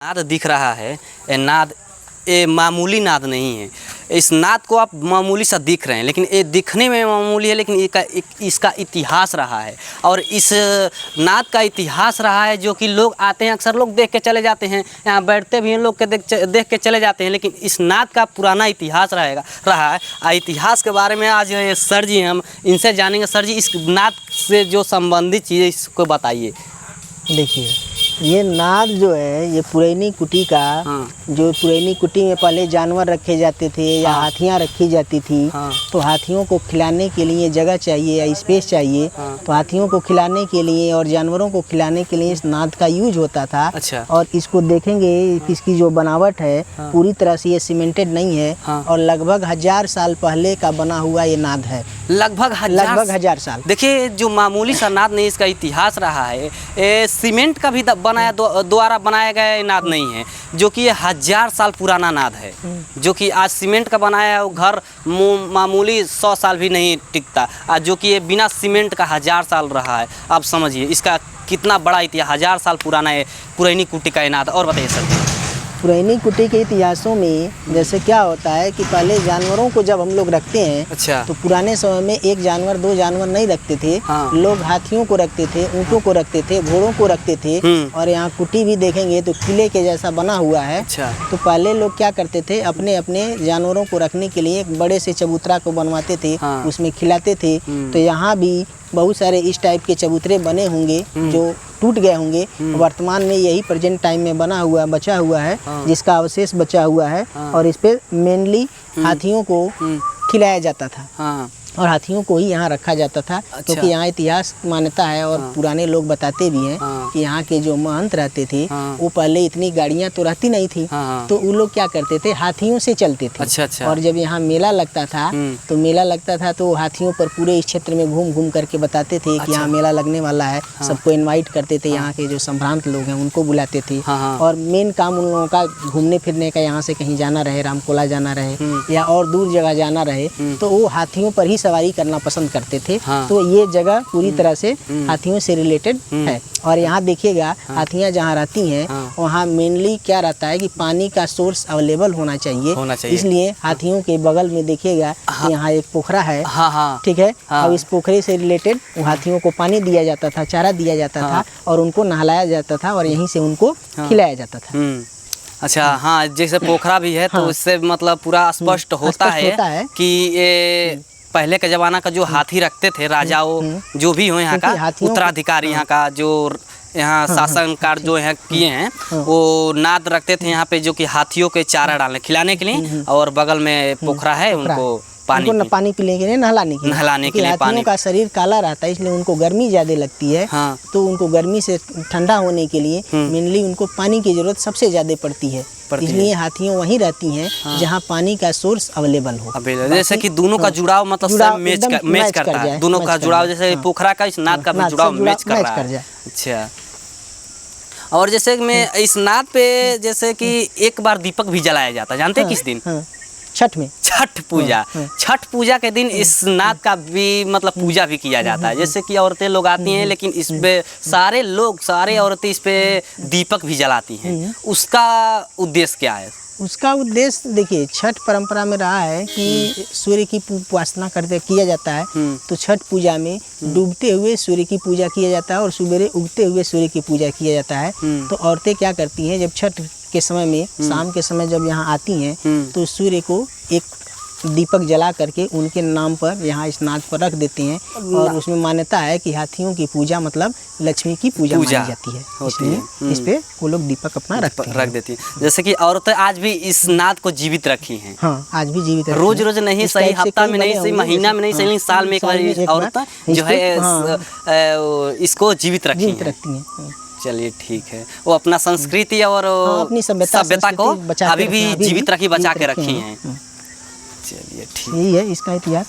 नाद दिख रहा है। ये नाद ये मामूली नाद नहीं है। इस नाद को आप मामूली सा दिख रहे हैं, लेकिन ये दिखने में मामूली है, लेकिन इसका इतिहास रहा है। और इस नाद का इतिहास रहा है जो कि लोग आते हैं, अक्सर लोग देख के चले जाते हैं, यहाँ बैठते भी हैं लोग के देख के चले जाते हैं, लेकिन इस नाद का पुराना इतिहास रहा है। इतिहास के बारे में आज सर जी हम इनसे जानेंगे। सर जी, इस नाद से जो संबंधित चीज़ें इसको बताइए। देखिए, ये नाद जो है ये पुरैनी कुटी का जो पुरैनी कुटी में पहले जानवर रखे जाते थे या हाथियाँ रखी जाती थी। तो हाथियों को खिलाने के लिए जगह चाहिए या स्पेस चाहिए। तो हाथियों को खिलाने के लिए और जानवरों को खिलाने के लिए इस नाद का यूज होता था। अच्छा। और इसको देखेंगे, इसकी जो बनावट है पूरी तरह से ये सीमेंटेड नहीं है और लगभग 1000 साल पहले का बना हुआ ये नाद है। लगभग 1000 साल। देखिए, जो मामूली सा नाद नहीं, इसका इतिहास रहा है। सीमेंट का भी द्वारा बनाया गया नाद नहीं है, जो कि ये 1000 साल पुराना नाद है। जो कि आज सीमेंट का बनाया है घर मामूली 100 साल भी नहीं टिकता, आज जो कि ये बिना सीमेंट का 1000 साल रहा है। आप समझिए इसका कितना बड़ा इतिहास, 1000 साल पुराना है पुरैनी कुटी का नाद। और बताइए सर। पुरैनी कुटी के इतिहासों में जैसे क्या होता है कि पहले जानवरों को जब हम लोग रखते हैं, अच्छा, तो पुराने समय में एक जानवर दो जानवर नहीं रखते थे। लोग हाथियों को रखते थे, ऊँटों को रखते थे, घोड़ों को रखते थे। और यहाँ कुटी भी देखेंगे तो किले के जैसा बना हुआ है। अच्छा। तो पहले लोग क्या करते थे, अपने अपने जानवरों को रखने के लिए एक बड़े से चबूतरा को बनवाते थे, उसमें खिलाते थे। तो यहाँ भी बहुत सारे इस टाइप के चबूतरे बने होंगे जो टूट गए होंगे। वर्तमान में यही प्रेजेंट टाइम में बना हुआ बचा हुआ है, जिसका अवशेष बचा हुआ है। और इस पे मेनली हाथियों को खिलाया जाता था और हाथियों को ही यहाँ रखा जाता था। अच्छा। क्योंकि यहाँ इतिहास मान्यता है और पुराने लोग बताते भी हैं कि यहाँ के जो महंत रहते थे वो पहले इतनी गाड़ियाँ तो रहती नहीं थी। तो वो लोग क्या करते थे, हाथियों से चलते थे। अच्छा, अच्छा। और जब यहाँ मेला लगता था तो मेला लगता था तो हाथियों पर पूरे इस क्षेत्र में घूम घूम करके बताते थे कि यहाँ मेला लगने वाला है। सबको इन्वाइट करते थे, यहाँ के जो संभ्रांत लोग हैं उनको बुलाते थे। और मेन काम उन लोगों का घूमने फिरने का, यहाँ से कहीं जाना रहे, रामकोला जाना रहे या और दूर जगह जाना रहे, तो वो हाथियों पर ही सवारी करना पसंद करते थे। तो ये जगह पूरी तरह से हाथियों से रिलेटेड है। और यहाँ देखिएगा, हाथियाँ जहाँ रहती हैं वहाँ मेनली क्या रहता है कि पानी का सोर्स अवेलेबल होना चाहिए। इसलिए हाथियों के बगल में देखिएगा यहाँ एक पोखरा है। ठीक है। अब इस पोखरे से रिलेटेड हाथियों को पानी दिया जाता था, चारा दिया जाता था और उनको नहलाया जाता था और यहीं से उनको खिलाया जाता था। अच्छा, हाँ, जैसे पोखरा भी है तो इससे मतलब पूरा स्पष्ट होता है कि ये पहले के ज़माना का जो हाथी रखते थे राजाओं, जो भी हो यहाँ का उत्तराधिकारी, यहाँ का जो यहाँ शासनकार जो है किए हैं, वो नाद रखते थे यहाँ पे, जो कि हाथियों के चारा डालने खिलाने के लिए। और बगल में पोखरा है, उनको पानी पीने के लिए, नहलाने के लिए। हाथियों का शरीर काला रहता है, इसलिए उनको गर्मी ज़्यादा लगती है। तो उनको गर्मी से ठंडा होने के लिए मेनली उनको पानी की जरूरत सबसे ज़्यादा पड़ती है। इसलिए हाथियों वहीं रहती हैं जहाँ पानी का सोर्स अवेलेबल हो। जैसे कि दोनों का जुड़ाव मतलब मैच करता है। दोनों का जुड़ाव, जैसे पोखरा का इस नाद का भी जुड़ाव मैच कर रहा है। अच्छा। और जैसे मैं इस नाद पे जैसे कि एक बार दीपक भी जलाया जाता है, जानते हैं किस दिन? छठ में। छठ पूजा। छठ पूजा के दिन इस नाद का भी मतलब पूजा भी किया जाता है। जैसे कि औरतें लोग आती हैं, लेकिन इस पे सारे औरतें इस पे दीपक भी जलाती हैं। उसका उद्देश्य क्या है? उसका उद्देश्य देखिए, छठ परंपरा में रहा है कि सूर्य की उपासना किया जाता है। तो छठ पूजा में डूबते हुए सूर्य की पूजा किया जाता है और सवेरे उगते हुए सूर्य की पूजा किया जाता है। तो औरतें क्या करती हैं, जब छठ के समय में शाम के समय जब यहाँ आती हैं तो सूर्य को एक दीपक जला करके उनके नाम पर यहाँ इस नाद पर रख देते हैं। और उसमें मान्यता है कि हाथियों की पूजा मतलब लक्ष्मी की पूजा मानी जाती है, इसलिए इस पे वो लोग दीपक अपना रख देती हैं। जैसे कि औरतें आज भी इस नाद को जीवित रखी हैं। आज भी जीवित, रोज रोज नहीं सही, हफ्ता में नहीं सही, महीना में नहीं सही, साल में एक बार औरतें जो है इसको जीवित रखी हैं। चलिए, ठीक है। वो अपना संस्कृति और अपनी सभ्यता को अभी भी जीवित रखी, बचा के रखी हैं। चलिए, ठीक, यही है इसका इतिहास।